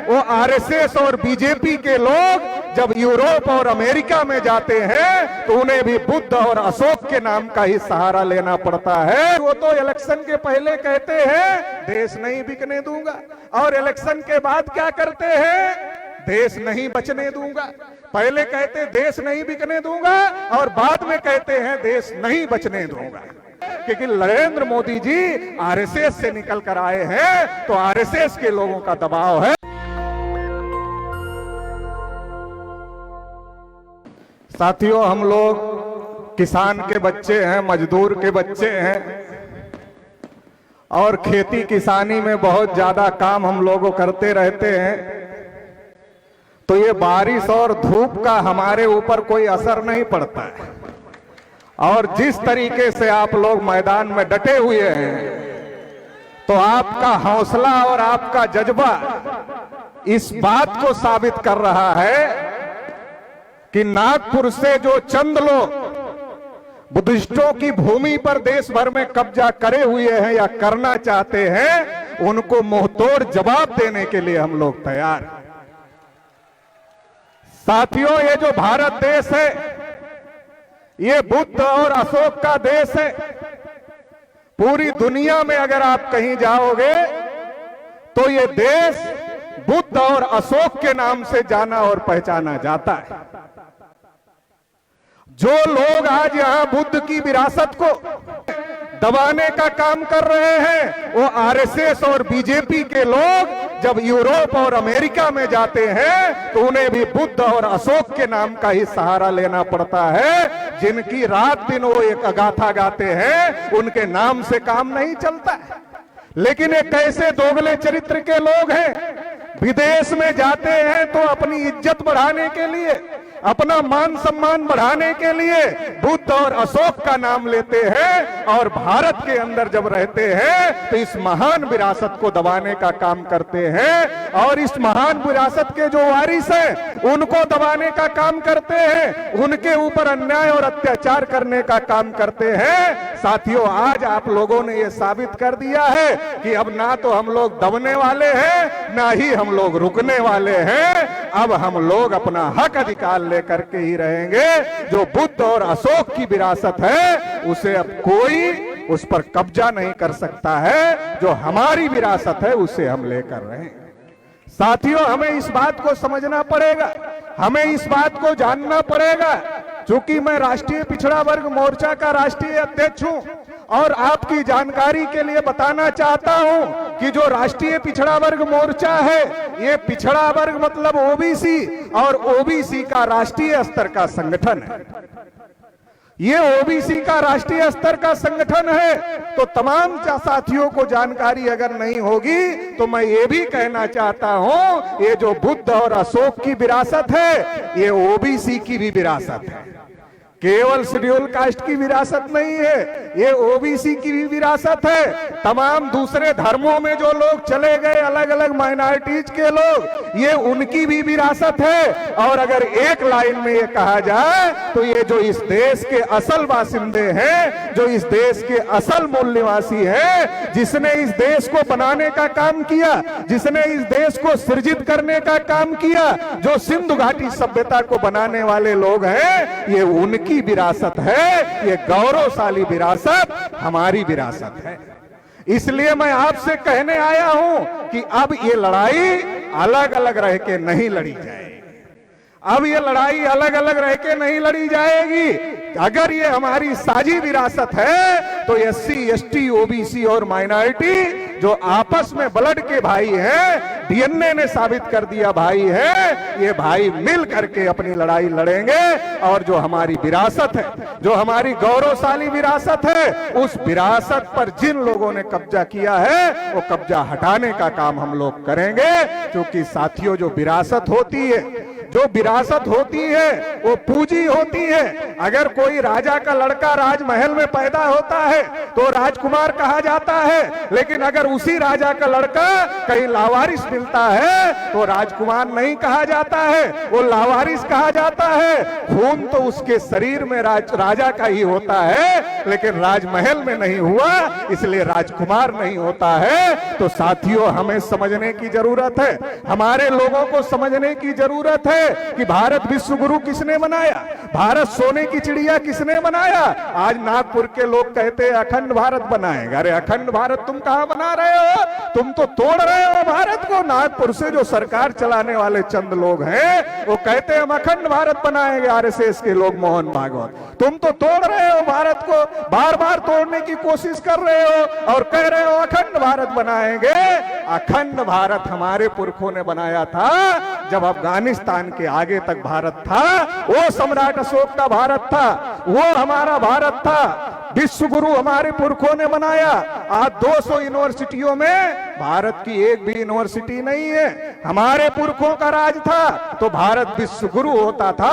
वो आरएसएस और बीजेपी के लोग जब यूरोप और अमेरिका में जाते हैं तो उन्हें भी बुद्ध और अशोक के नाम का ही सहारा लेना पड़ता है। वो तो इलेक्शन के पहले कहते हैं देश नहीं बिकने दूंगा, और इलेक्शन के बाद क्या करते हैं, देश नहीं बचने दूंगा। पहले कहते देश नहीं बिकने दूंगा और बाद में कहते हैं देश नहीं बचने दूंगा। क्योंकि नरेंद्र मोदी जी आरएसएस से निकल कर आए हैं, तो आरएसएस के लोगों का दबाव है। साथियों, हम लोग किसान के बच्चे हैं, मजदूर के बच्चे हैं, और खेती किसानी में बहुत ज्यादा काम हम लोग करते रहते हैं। तो ये बारिश और धूप का हमारे ऊपर कोई असर नहीं पड़ता है। और जिस तरीके से आप लोग मैदान में डटे हुए हैं, तो आपका हौसला और आपका जज्बा इस बात को साबित कर रहा है कि नागपुर से जो चंद लोग बुद्धिस्टों की भूमि पर देश भर में कब्जा करे हुए हैं या करना चाहते हैं, उनको मुंहतोड़ जवाब देने के लिए हम लोग तैयार हैं। साथियों, ये जो भारत देश है, ये बुद्ध और अशोक का देश है। पूरी दुनिया में अगर आप कहीं जाओगे तो ये देश बुद्ध और अशोक के नाम से जाना और पहचाना जाता है। जो लोग आज यहां बुद्ध की विरासत को दबाने का काम कर रहे हैं, वो आरएसएस और बीजेपी के लोग जब यूरोप और अमेरिका में जाते हैं तो उन्हें भी बुद्ध और अशोक के नाम का ही सहारा लेना पड़ता है। जिनकी रात दिन वो एक अगाथा गाते हैं, उनके नाम से काम नहीं चलता है। लेकिन एक ऐसे दोगले चरित्र के लोग हैं, विदेश में जाते हैं तो अपनी इज्जत बढ़ाने के लिए, अपना मान सम्मान बढ़ाने के लिए बुद्ध और अशोक का नाम लेते हैं, और भारत के अंदर जब रहते हैं तो इस महान विरासत को दबाने का काम करते हैं, और इस महान विरासत के जो वारिस हैं उनको दबाने का काम करते हैं, उनके ऊपर अन्याय और अत्याचार करने का काम करते हैं। साथियों, आज आप लोगों ने ये साबित कर दिया है कि अब ना तो हम लोग दबने वाले हैं, ना ही हम लोग रुकने वाले हैं। अब हम लोग अपना हक अधिकार लेकर के ही रहेंगे। जो बुद्ध और अशोक की विरासत है, उसे अब कोई उस पर कब्जा नहीं कर सकता है। जो हमारी विरासत है उसे हम लेकर रहेंगे। साथियों, हमें इस बात को समझना पड़ेगा, हमें इस बात को जानना पड़ेगा। चूंकि मैं राष्ट्रीय पिछड़ा वर्ग मोर्चा का राष्ट्रीय अध्यक्ष हूं, और आपकी जानकारी के लिए बताना चाहता हूं कि जो राष्ट्रीय पिछड़ा वर्ग मोर्चा है, ये पिछड़ा वर्ग मतलब ओबीसी, और ओबीसी का राष्ट्रीय स्तर का संगठन है। ये ओबीसी का राष्ट्रीय स्तर का संगठन है। तो तमाम साथियों को जानकारी अगर नहीं होगी तो मैं ये भी कहना चाहता हूं, ये जो बुद्ध और अशोक की विरासत है, ये ओबीसी की भी विरासत है। केवल शेड्यूल कास्ट की विरासत नहीं है, ये ओबीसी की भी विरासत है। तमाम दूसरे धर्मों में जो लोग चले गए, अलग अलग माइनॉरिटीज के लोग, ये उनकी भी विरासत है। और अगर एक लाइन में ये कहा जाए तो ये जो इस देश के असल बासिंदे हैं, जो इस देश के असल मूल निवासी हैं, जिसने इस देश को बनाने का काम किया, जिसने इस देश को सृजित करने का काम किया, जो सिंधु घाटी सभ्यता को बनाने वाले लोग हैं, ये उनकी विरासत है। ये गौरवशाली विरासत हमारी विरासत है। इसलिए मैं आपसे कहने आया हूं कि अब ये लड़ाई अलग अलग रह के नहीं लड़ी जाएगी। अब ये लड़ाई अलग अलग रह के नहीं लड़ी जाएगी। अगर ये हमारी साझी विरासत है तो एससी, एसटी, ओबीसी और माइनॉरिटी जो आपस में ब्लड के भाई हैं, डीएनए ने साबित कर दिया भाई है, ये भाई मिल करके अपनी लड़ाई लड़ेंगे। और जो हमारी विरासत है, जो हमारी गौरवशाली विरासत है, उस विरासत पर जिन लोगों ने कब्जा किया है, वो कब्जा हटाने का काम हम लोग करेंगे। क्योंकि साथियों, जो विरासत होती है, जो विरासत होती है वो पूंजी होती है। अगर कोई राजा का लड़का राजमहल में पैदा होता है तो राजकुमार कहा जाता है, लेकिन अगर उसी राजा का लड़का कहीं लावारिस मिलता है तो राजकुमार नहीं कहा जाता है, वो लावारिस कहा जाता है। खून तो उसके शरीर में राजा का ही होता है, लेकिन राजमहल में नहीं हुआ, इसलिए राजकुमार नहीं होता है। तो साथियों, हमें समझने की जरूरत है, हमारे लोगों को समझने की जरूरत है कि भारत विश्व गुरु किसने बनाया, भारत सोने की चिड़िया किसने बनाया। आज नागपुर के लोग कहते हैं अखंड भारत बनाएगा। अरे अखंड भारत तुम कहां बना रहे हो, तुम तो तोड़ रहे हो भारत को। नागपुर से जो सरकार चलाने वाले चंद लोग हैं वो कहते हैं हम अखंड भारत बनाएंगे। आरएसएस के लोग, मोहन भागवत, तुम तो तोड़ रहे हो भारत को, बार बार तोड़ने की कोशिश कर रहे हो और कह रहे हो अखंड भारत बनाएंगे। अखंड भारत हमारे पुरखों ने बनाया था जब अफगानिस्तान के आगे तक भारत था, वो सम्राट अशोक का भारत था, वो हमारा भारत था। विश्व गुरु हमारे पुरखों ने बनाया। आज 200 यूनिवर्सिटियों में भारत की एक भी यूनिवर्सिटी नहीं है, हमारे पुरखों का राज था तो भारत विश्व गुरु होता था।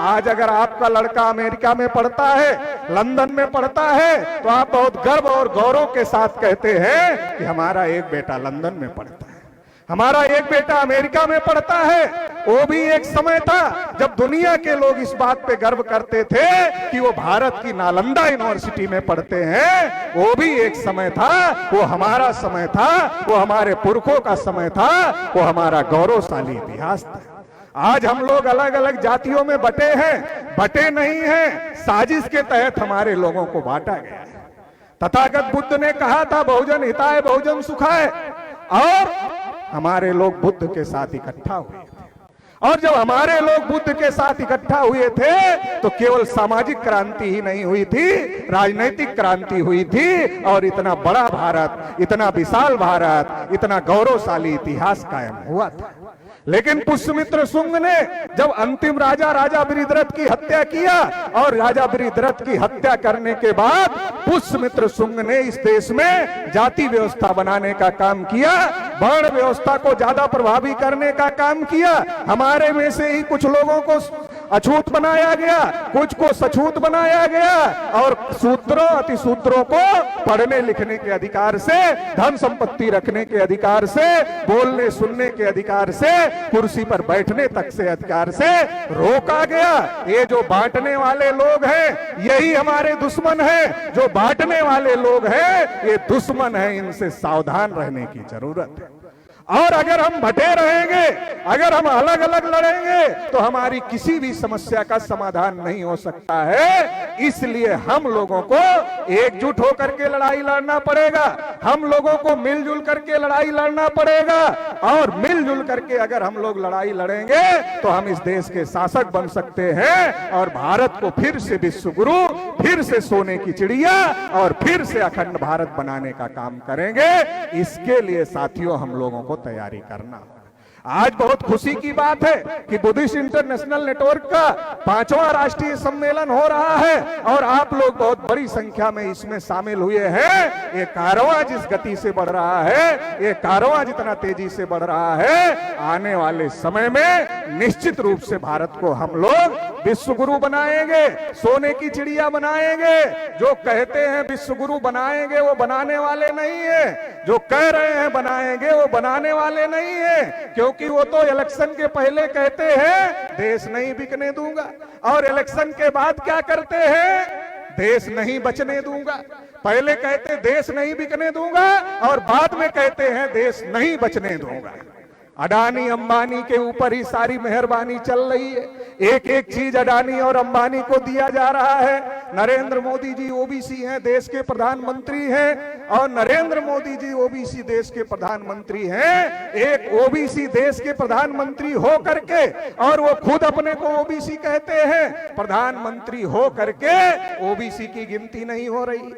आज अगर आपका लड़का अमेरिका में पढ़ता है, लंदन में पढ़ता है, तो आप बहुत गर्व और गौरव के साथ कहते हैं कि हमारा एक बेटा लंदन में पढ़ता है, हमारा एक बेटा अमेरिका में पढ़ता है। वो भी एक समय था जब दुनिया के लोग इस बात पे गर्व करते थे कि वो भारत की नालंदा यूनिवर्सिटी में पढ़ते हैं। वो भी एक समय था, वो हमारा समय था, वो हमारे पुरखों का समय था, वो हमारा गौरवशाली इतिहास था। आज हम लोग अलग अलग जातियों में बटे हैं, बटे नहीं हैं, साजिश के तहत हमारे लोगों को बांटा गया है। तथागत बुद्ध ने कहा था बहुजन हिताय बहुजन सुखाय, और हमारे लोग बुद्ध के साथ इकट्ठा हुए थे। और जब हमारे लोग बुद्ध के साथ इकट्ठा हुए थे तो केवल सामाजिक क्रांति ही नहीं हुई थी, राजनीतिक क्रांति हुई थी, और इतना बड़ा भारत, इतना विशाल भारत, इतना गौरवशाली इतिहास कायम हुआ था। लेकिन पुष्यमित्र शुंग ने जब अंतिम राजा बृहद्रथ की हत्या किया, और राजा बृहद्रथ की हत्या करने के बाद पुष्यमित्र शुंग ने इस देश में जाति व्यवस्था बनाने का काम किया, वर्ण व्यवस्था को ज्यादा प्रभावी करने का काम किया। हमारे में से ही कुछ लोगों को अछूत बनाया गया, कुछ को सछूत बनाया गया, और शूद्रों अतिशूद्रों को पढ़ने लिखने के अधिकार से, धन संपत्ति रखने के अधिकार से, बोलने सुनने के अधिकार से, कुर्सी पर बैठने तक से अधिकार से रोका गया। ये जो बांटने वाले लोग हैं यही हमारे दुश्मन हैं, जो बांटने वाले लोग हैं ये दुश्मन हैं, इनसे सावधान रहने की जरूरत है। और अगर हम बटे रहेंगे, अगर हम अलग अलग लड़ेंगे तो हमारी किसी भी समस्या का समाधान नहीं हो सकता है। इसलिए हम लोगों को एकजुट होकर के लड़ाई लड़ना पड़ेगा, हम लोगों को मिलजुल करके लड़ाई लड़ना पड़ेगा, और मिलजुल करके अगर हम लोग लड़ाई लड़ेंगे तो हम इस देश के शासक बन सकते हैं, और भारत को फिर से विश्व गुरु, फिर से सोने की चिड़िया, और फिर से अखंड भारत बनाने का काम करेंगे। इसके लिए साथियों हम लोगों को तैयारी करना होगा। आज बहुत खुशी की बात है कि बुद्धिस्ट इंटरनेशनल नेटवर्क का 5वां राष्ट्रीय सम्मेलन हो रहा है, और आप लोग बहुत बड़ी संख्या में इसमें शामिल हुए हैं। ये कारवां जिस गति से बढ़ रहा है, ये कारवां जितना तेजी से बढ़ रहा है, आने वाले समय में निश्चित रूप से भारत को हम लोग विश्व गुरु बनाएंगे, सोने की चिड़िया बनाएंगे। जो कहते हैं विश्व गुरु बनाएंगे वो बनाने वाले नहीं है, जो कह रहे हैं बनाएंगे वो बनाने वाले नहीं है, क्योंकि वो तो इलेक्शन के पहले कहते हैं देश नहीं बिकने दूंगा, और इलेक्शन के बाद क्या करते हैं, देश नहीं बचने दूंगा। पहले कहते देश नहीं बिकने दूंगा, और बाद में कहते हैं देश नहीं बचने दूंगा। अडानी अंबानी के ऊपर ही सारी मेहरबानी चल रही है, एक एक चीज अडानी और अंबानी को दिया जा रहा है। नरेंद्र मोदी जी ओबीसी हैं, देश के प्रधानमंत्री हैं, और नरेंद्र मोदी जी ओबीसी देश के प्रधानमंत्री हैं। एक ओबीसी देश के प्रधानमंत्री हो करके, और वो खुद अपने को ओबीसी कहते हैं, प्रधानमंत्री हो करके ओबीसी की गिनती नहीं हो रही।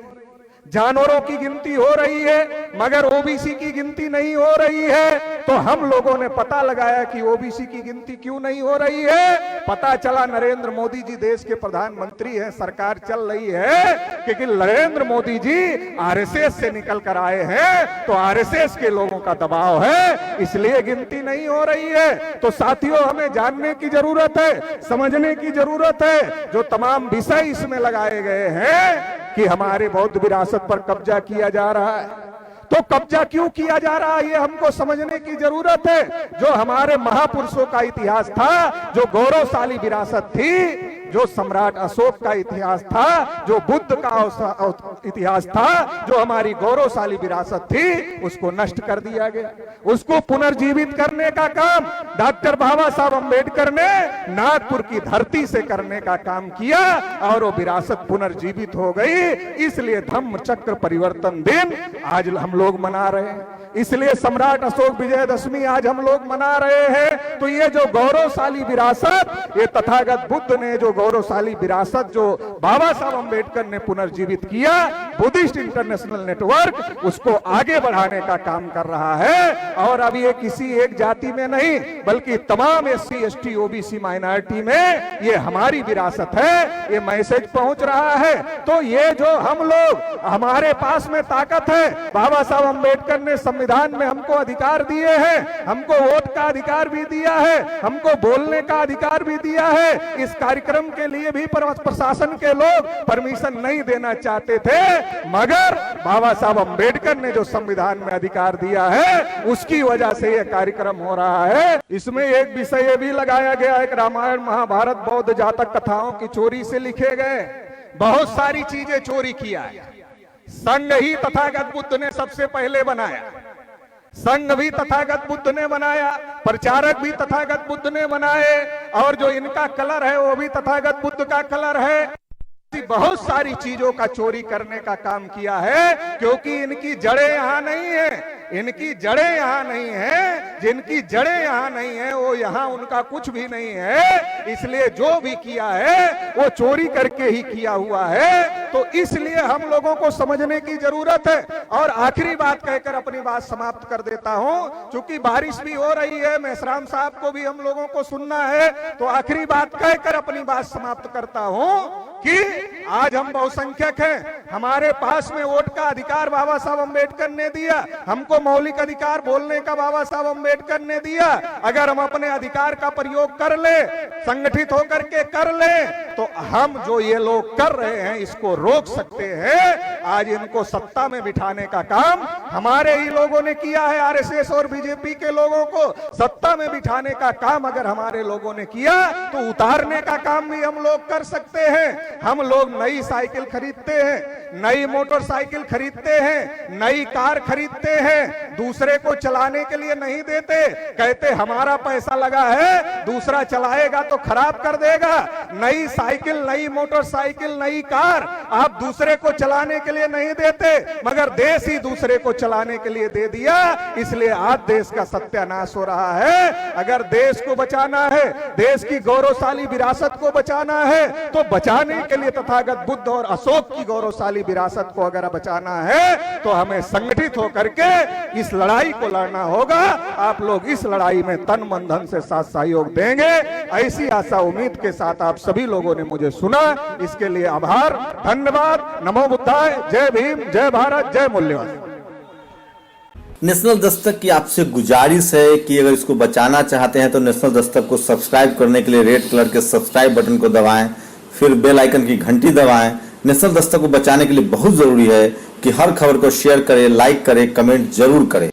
जानवरों की गिनती हो रही है मगर ओबीसी की गिनती नहीं हो रही है। तो हम लोगों ने पता लगाया कि ओबीसी की गिनती क्यों नहीं हो रही है। पता चला नरेंद्र मोदी जी देश के प्रधानमंत्री हैं, सरकार चल रही है, क्योंकि नरेंद्र मोदी जी आरएसएस से निकल कर आए हैं, तो आरएसएस के लोगों का दबाव है, इसलिए गिनती नहीं हो रही है। तो साथियों, हमें जानने की जरूरत है, समझने की जरूरत है। जो तमाम विषय इसमें लगाए गए हैं कि हमारे बौद्ध विरासत पर कब्जा किया जा रहा है, तो कब्जा क्यों किया जा रहा है ये हमको समझने की जरूरत है। जो हमारे महापुरुषों का इतिहास था, जो गौरवशाली विरासत थी, जो सम्राट अशोक का इतिहास था, जो बुद्ध का इतिहास था, जो हमारी गौरवशाली विरासत थी, उसको नष्ट कर दिया गया। उसको पुनर्जीवित करने का काम डॉक्टर बाबा साहब अम्बेडकर ने नागपुर की धरती से करने का काम किया और वो विरासत पुनर्जीवित हो गई। इसलिए धम्म चक्र परिवर्तन दिन आज हम लोग मना रहे हैं, इसलिए सम्राट अशोक विजयदशमी आज हम लोग मना रहे हैं। तो ये जो गौरवशाली विरासत, ये तथागत बुद्ध ने जो गौरवशाली विरासत जो बाबा साहब अम्बेडकर ने पुनर्जीवित किया, बुद्धिस्ट इंटरनेशनल नेटवर्क उसको आगे बढ़ाने का काम कर रहा है। और अब ये किसी एक जाति में नहीं बल्कि तमाम एससी एसटी ओबीसी माइनॉरिटी में ये हमारी विरासत है, ये मैसेज पहुंच रहा है। तो ये जो हम लोग, हमारे पास में ताकत है, बाबा साहब अम्बेडकर ने संविधान में हमको अधिकार दिए हैं, हमको वोट का अधिकार भी दिया है, हमको बोलने का अधिकार भी दिया है। इस कार्यक्रम के लिए भी प्रशासन के लोग परमिशन नहीं देना चाहते थे, मगर बाबा साहब अम्बेडकर ने जो संविधान में अधिकार दिया है उसकी वजह से यह कार्यक्रम हो रहा है। इसमें एक विषय भी लगाया गया है, रामायण महाभारत बौद्ध जातक कथाओं की चोरी से लिखे गए बहुत सारी चीजें चोरी किया है। संघ ही तथागत बुद्ध ने सबसे पहले बनाया, संघ भी तथागत बुद्ध ने बनाया, प्रचारक भी तथागत बुद्ध ने बनाए, और जो इनका कलर है वो भी तथागत बुद्ध का कलर है। बहुत सारी चीजों का चोरी करने का काम किया है, क्योंकि इनकी जड़ें यहाँ नहीं है, इनकी जड़ें यहाँ नहीं है। जिनकी जड़ें यहाँ नहीं है वो यहाँ उनका कुछ भी नहीं है। इसलिए जो भी किया है वो चोरी करके ही किया हुआ है। तो इसलिए हम लोगों को समझने की जरूरत है। और आखिरी बात कहकर अपनी बात समाप्त कर देता हूँ, क्योंकि बारिश भी हो रही है, मेश्राम साहब को भी हम लोगों को सुनना है। तो आखिरी बात कहकर अपनी बात समाप्त करता हूँ कि आज हम बहुसंख्यक हैं, हमारे पास में वोट का अधिकार बाबा साहब अम्बेडकर ने दिया, हमको मौलिक अधिकार बोलने का बाबा साहब अम्बेडकर ने दिया। अगर हम अपने अधिकार का प्रयोग कर ले, संगठित होकर के कर ले, तो हम जो ये लोग कर रहे हैं इसको रोक सकते हैं। आज इनको सत्ता में बिठाने का काम हमारे ही लोगों ने किया है, आरएसएस और बीजेपी के लोगों को सत्ता में बिठाने का काम अगर हमारे लोगों ने किया तो उतारने का काम भी हम लोग कर सकते हैं। हम लोग नई साइकिल खरीदते हैं, नई मोटरसाइकिल खरीदते हैं, नई कार खरीदते हैं, दूसरे को चलाने के लिए नहीं देते, कहते हमारा पैसा लगा है, दूसरा चलाएगा तो खराब कर देगा। नई साइकिल, नई मोटरसाइकिल, नई कार आप दूसरे को चलाने के लिए नहीं देते, मगर देश ही दूसरे को चलाने के लिए दे दिया। इसलिए आज देश का सत्यानाश हो रहा है। अगर देश को बचाना है, देश की गौरवशाली विरासत को बचाना है, तो बचाने के लिए तथागत बुद्ध और अशोक की गौरवशाली विरासत को अगर बचाना है तो हमें संगठित होकर के इस लड़ाई को लड़ना होगा। आप लोग इस लड़ाई में तन मन धन से साथ सहयोग देंगे, ऐसी आशा उम्मीद के साथ आप सभी लोगों ने मुझे सुना, इसके लिए आभार, धन्यवाद। नमो बुद्धाय, जय भीम, जय भारत, जय मूल्यवान। नेशनल दस्तक की आपसे गुजारिश है कि अगर इसको बचाना चाहते हैं तो नेशनल दस्तक को सब्सक्राइब करने के लिए रेड कलर के सब्सक्राइब बटन को दबाएं, फिर बेल आइकन की घंटी दबाएं। नेशनल दस्तक को बचाने के लिए बहुत जरूरी है कि हर खबर को शेयर करें, लाइक करें, कमेंट जरूर करें।